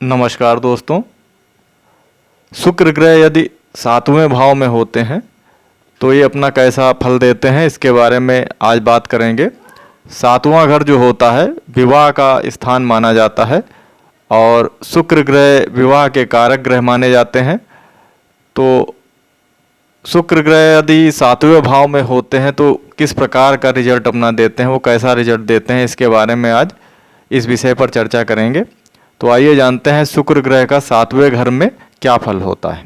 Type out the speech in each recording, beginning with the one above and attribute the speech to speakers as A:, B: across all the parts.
A: नमस्कार दोस्तों। शुक्र ग्रह यदि 7वें भाव में होते हैं तो ये अपना कैसा फल देते हैं, इसके बारे में आज बात करेंगे। 7वां घर जो होता है विवाह का स्थान माना जाता है और शुक्र ग्रह विवाह के कारक ग्रह माने जाते हैं। तो शुक्र ग्रह यदि 7वें भाव में होते हैं तो किस प्रकार का रिजल्ट अपना देते हैं, वो कैसा रिजल्ट देते हैं, इसके बारे में आज इस विषय पर चर्चा करेंगे। तो आइए जानते हैं शुक्र ग्रह का 7वें घर में क्या फल होता है।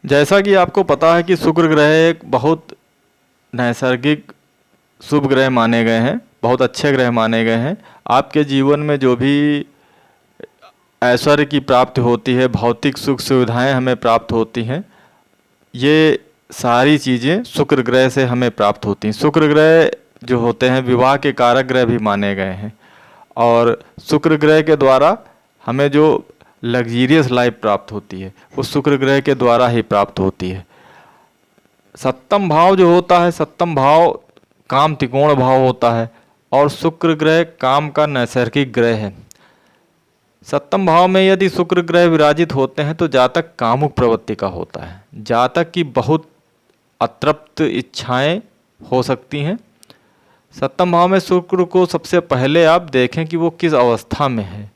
A: जैसा कि आपको पता है कि शुक्र ग्रह एक बहुत नैसर्गिक शुभ ग्रह माने गए हैं, बहुत अच्छे ग्रह माने गए हैं। आपके जीवन में जो भी ऐश्वर्य की प्राप्ति होती है, भौतिक सुख सुविधाएं हमें प्राप्त होती हैं, ये सारी चीज़ें शुक्र ग्रह से हमें प्राप्त होती हैं। शुक्र ग्रह जो होते हैं विवाह के कारक ग्रह भी माने गए हैं और शुक्र ग्रह के द्वारा हमें जो लग्जीरियस लाइफ प्राप्त होती है वो शुक्र ग्रह के द्वारा ही प्राप्त होती है। सप्तम भाव जो होता है, सप्तम भाव काम त्रिकोण भाव होता है और शुक्र ग्रह काम का नैसर्गिक ग्रह है। सप्तम भाव में यदि शुक्र ग्रह विराजित होते हैं तो जातक कामुक प्रवृत्ति का होता है। जातक की बहुत अतृप्त इच्छाएं हो सकती हैं। सप्तम भाव में शुक्र को सबसे पहले आप देखें कि वो किस अवस्था में है।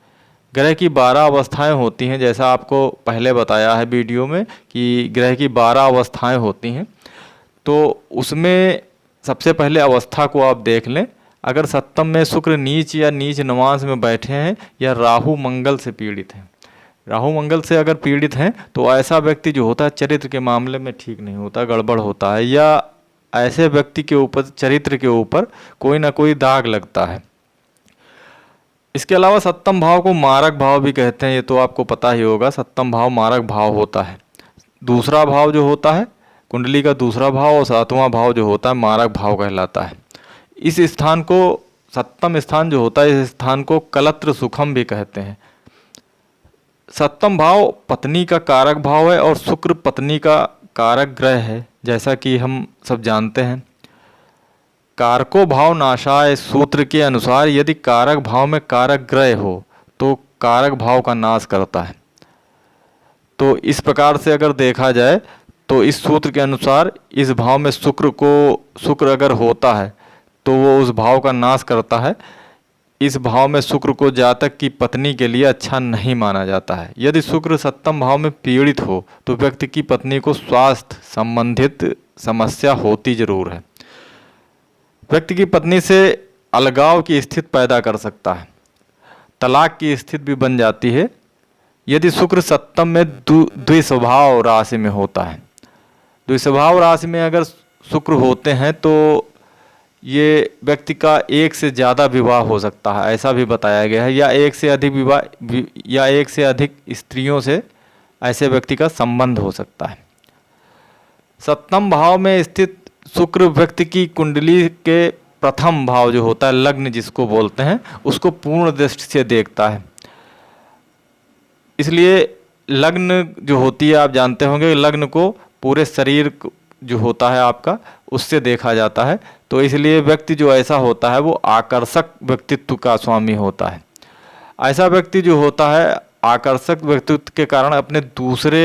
A: ग्रह की 12 अवस्थाएं होती हैं, जैसा आपको पहले बताया है वीडियो में कि ग्रह की 12 अवस्थाएं होती हैं। तो उसमें सबसे पहले अवस्था को आप देख लें। अगर सप्तम में शुक्र नीच या नीच नवांश में बैठे हैं या राहु मंगल से पीड़ित हैं, राहु मंगल से अगर पीड़ित हैं तो ऐसा व्यक्ति जो होता है चरित्र के मामले में ठीक नहीं होता, गड़बड़ होता है, या ऐसे व्यक्ति के ऊपर चरित्र के ऊपर कोई ना कोई दाग लगता है। इसके अलावा सप्तम भाव को मारक भाव भी कहते हैं, ये तो आपको पता ही होगा। सप्तम भाव मारक भाव होता है। दूसरा भाव जो होता है कुंडली का दूसरा भाव और 7वां भाव जो होता है मारक भाव कहलाता है। इस स्थान को, सप्तम स्थान जो होता है, इस स्थान को कलत्र सुखम भी कहते हैं। सप्तम भाव पत्नी का कारक भाव है और शुक्र पत्नी का कारक ग्रह है, जैसा कि हम सब जानते हैं। कारको भाव नाशाय सूत्र के अनुसार यदि कारक भाव में कारक ग्रह हो तो कारक भाव का नाश करता है। तो इस प्रकार से अगर देखा जाए तो इस सूत्र के अनुसार इस भाव में शुक्र अगर होता है तो वो उस भाव का नाश करता है। इस भाव में शुक्र को जातक की पत्नी के लिए अच्छा नहीं माना जाता है। यदि शुक्र सप्तम भाव में पीड़ित हो तो व्यक्ति की पत्नी को स्वास्थ्य संबंधित समस्या होती जरूर है। व्यक्ति की पत्नी से अलगाव की स्थिति पैदा कर सकता है, तलाक की स्थिति भी बन जाती है यदि शुक्र सप्तम में द्विस्वभाव राशि में होता है। द्विस्वभाव राशि में अगर शुक्र होते हैं तो ये व्यक्ति का एक से ज़्यादा विवाह हो सकता है, ऐसा भी बताया गया है, या एक से अधिक विवाह या एक से अधिक स्त्रियों से ऐसे व्यक्ति का संबंध हो सकता है। सप्तम भाव में स्थित शुक्र व्यक्ति की कुंडली के प्रथम भाव जो होता है लग्न जिसको बोलते हैं, उसको पूर्ण दृष्टि से देखता है। इसलिए लग्न जो होती है, आप जानते होंगे, लग्न को पूरे शरीर जो होता है आपका उससे देखा जाता है। तो इसलिए व्यक्ति जो ऐसा होता है वो आकर्षक व्यक्तित्व का स्वामी होता है। ऐसा व्यक्ति जो होता है आकर्षक व्यक्तित्व के कारण अपने दूसरे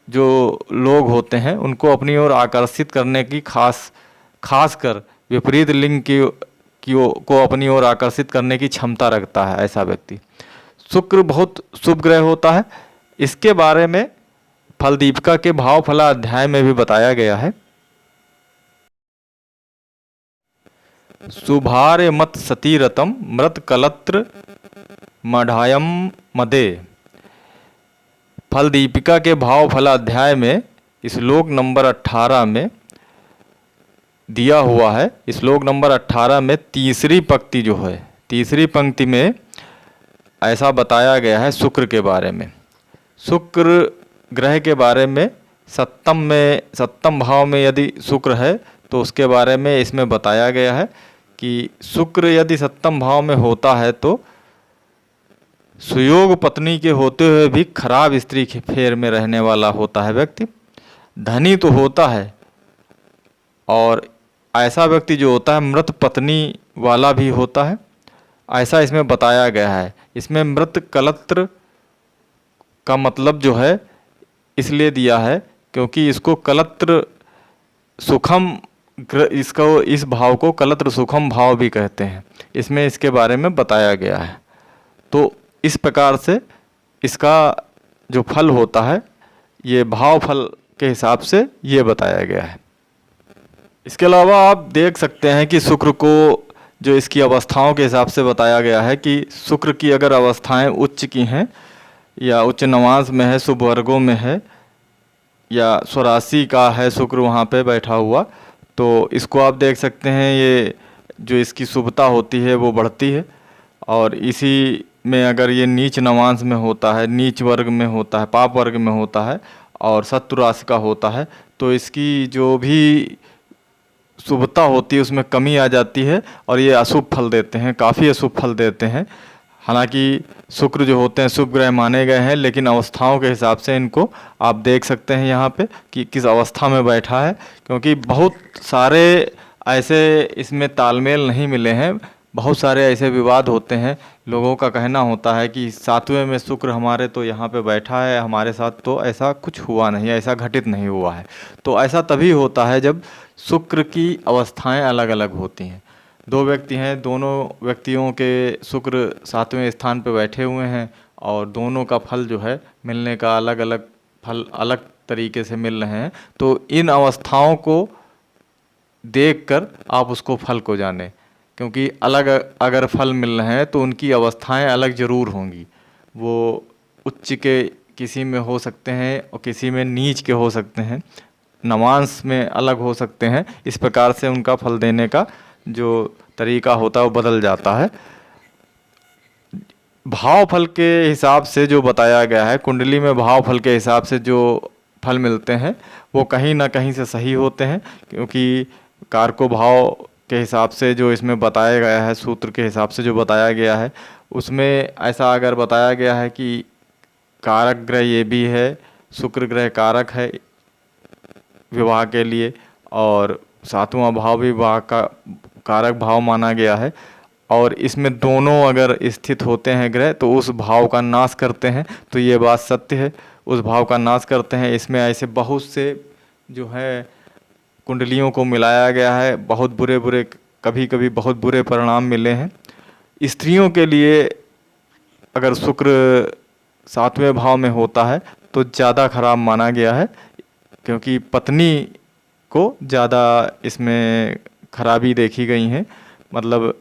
A: जो लोग होते हैं उनको अपनी ओर आकर्षित करने की खासकर विपरीत लिंग को अपनी ओर आकर्षित करने की क्षमता रखता है ऐसा व्यक्ति। शुक्र बहुत शुभ ग्रह होता है। इसके बारे में फल दीपिका के भाव फला अध्याय में भी बताया गया है। शुभार्य मत सतीरतम मृत कलत्र मढ़ायम मदे। फल दीपिका के भाव फला अध्याय में श्लोक नंबर 18 में दिया हुआ है। श्लोक नंबर 18 में तीसरी पंक्ति जो है, तीसरी पंक्ति में ऐसा बताया गया है शुक्र के बारे में। शुक्र ग्रह के बारे में सप्तम भाव में यदि शुक्र है तो उसके बारे में इसमें बताया गया है कि शुक्र यदि सप्तम भाव में होता है तो सुयोग पत्नी के होते हुए भी खराब स्त्री के फेर में रहने वाला होता है व्यक्ति। धनी तो होता है, और ऐसा व्यक्ति जो होता है मृत पत्नी वाला भी होता है, ऐसा इसमें बताया गया है। इसमें मृत कलत्र का मतलब जो है इसलिए दिया है क्योंकि इसको कलत्र सुखम, इसको, इस भाव को कलत्र सुखम भाव भी कहते हैं। इसमें इसके बारे में बताया गया है। तो इस प्रकार से इसका जो फल होता है ये भाव फल के हिसाब से ये बताया गया है। इसके अलावा आप देख सकते हैं कि शुक्र को जो इसकी अवस्थाओं के हिसाब से बताया गया है कि शुक्र की अगर अवस्थाएं उच्च की हैं या उच्च नवांश में है, शुभ वर्गों में है, या स्वराशि का है शुक्र वहाँ पे बैठा हुआ, तो इसको आप देख सकते हैं ये जो इसकी शुभता होती है वो बढ़ती है। और इसी में अगर ये नीच नवांश में होता है, नीच वर्ग में होता है, पाप वर्ग में होता है और शत्रु राशि का होता है, तो इसकी जो भी शुभता होती है उसमें कमी आ जाती है और ये अशुभ फल देते हैं, काफ़ी अशुभ फल देते हैं। हालांकि शुक्र जो होते हैं शुभ ग्रह माने गए हैं, लेकिन अवस्थाओं के हिसाब से इनको आप देख सकते हैं यहाँ पे कि किस अवस्था में बैठा है, क्योंकि बहुत सारे ऐसे इसमें तालमेल नहीं मिले हैं। बहुत सारे ऐसे विवाद होते हैं, लोगों का कहना होता है कि 7वें में शुक्र हमारे तो यहाँ पे बैठा है, हमारे साथ तो ऐसा कुछ हुआ नहीं, ऐसा घटित नहीं हुआ है। तो ऐसा तभी होता है जब शुक्र की अवस्थाएं अलग अलग होती हैं। दो व्यक्ति हैं, दोनों व्यक्तियों के शुक्र 7वें स्थान पे बैठे हुए हैं और दोनों का फल जो है मिलने का अलग अलग फल अलग तरीके से मिल रहे हैं। तो इन अवस्थाओं को देखकर आप उसको फल को जानें, क्योंकि अलग अगर फल मिल रहे हैं तो उनकी अवस्थाएं अलग ज़रूर होंगी। वो उच्च के किसी में हो सकते हैं और किसी में नीच के हो सकते हैं, नवांश में अलग हो सकते हैं। इस प्रकार से उनका फल देने का जो तरीका होता है वो बदल जाता है। भाव फल के हिसाब से जो बताया गया है, कुंडली में भाव फल के हिसाब से जो फल मिलते हैं वो कहीं ना कहीं से सही होते हैं, क्योंकि कारको भाव के हिसाब से जो इसमें बताया गया है, सूत्र के हिसाब से जो बताया गया है, उसमें ऐसा अगर बताया गया है कि कारक ग्रह ये भी है, शुक्र ग्रह कारक है विवाह के लिए, और 7वां भाव भी विवाह का कारक भाव माना गया है, और इसमें दोनों अगर स्थित होते हैं ग्रह तो उस भाव का नाश करते हैं। तो ये बात सत्य है, उस भाव का नाश करते हैं। इसमें ऐसे बहुत से जो है कुंडलियों को मिलाया गया है, बहुत बुरे बुरे, कभी कभी बहुत बुरे परिणाम मिले हैं। स्त्रियों के लिए अगर शुक्र 7वें भाव में होता है तो ज़्यादा खराब माना गया है, क्योंकि पत्नी को ज़्यादा इसमें खराबी देखी गई हैं। मतलब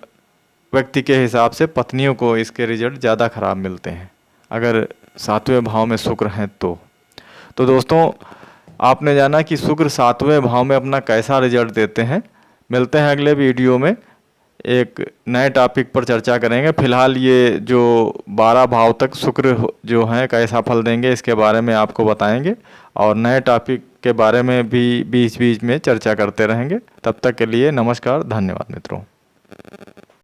A: व्यक्ति के हिसाब से पत्नियों को इसके रिजल्ट ज़्यादा खराब मिलते हैं अगर 7वें भाव में शुक्र हैं तो दोस्तों आपने जाना कि शुक्र 7वें भाव में अपना कैसा रिजल्ट देते हैं। मिलते हैं अगले वीडियो में, एक नए टॉपिक पर चर्चा करेंगे। फिलहाल ये जो 12 भाव तक शुक्र जो हैं कैसा फल देंगे इसके बारे में आपको बताएंगे, और नए टॉपिक के बारे में भी बीच बीच में चर्चा करते रहेंगे। तब तक के लिए नमस्कार, धन्यवाद मित्रों।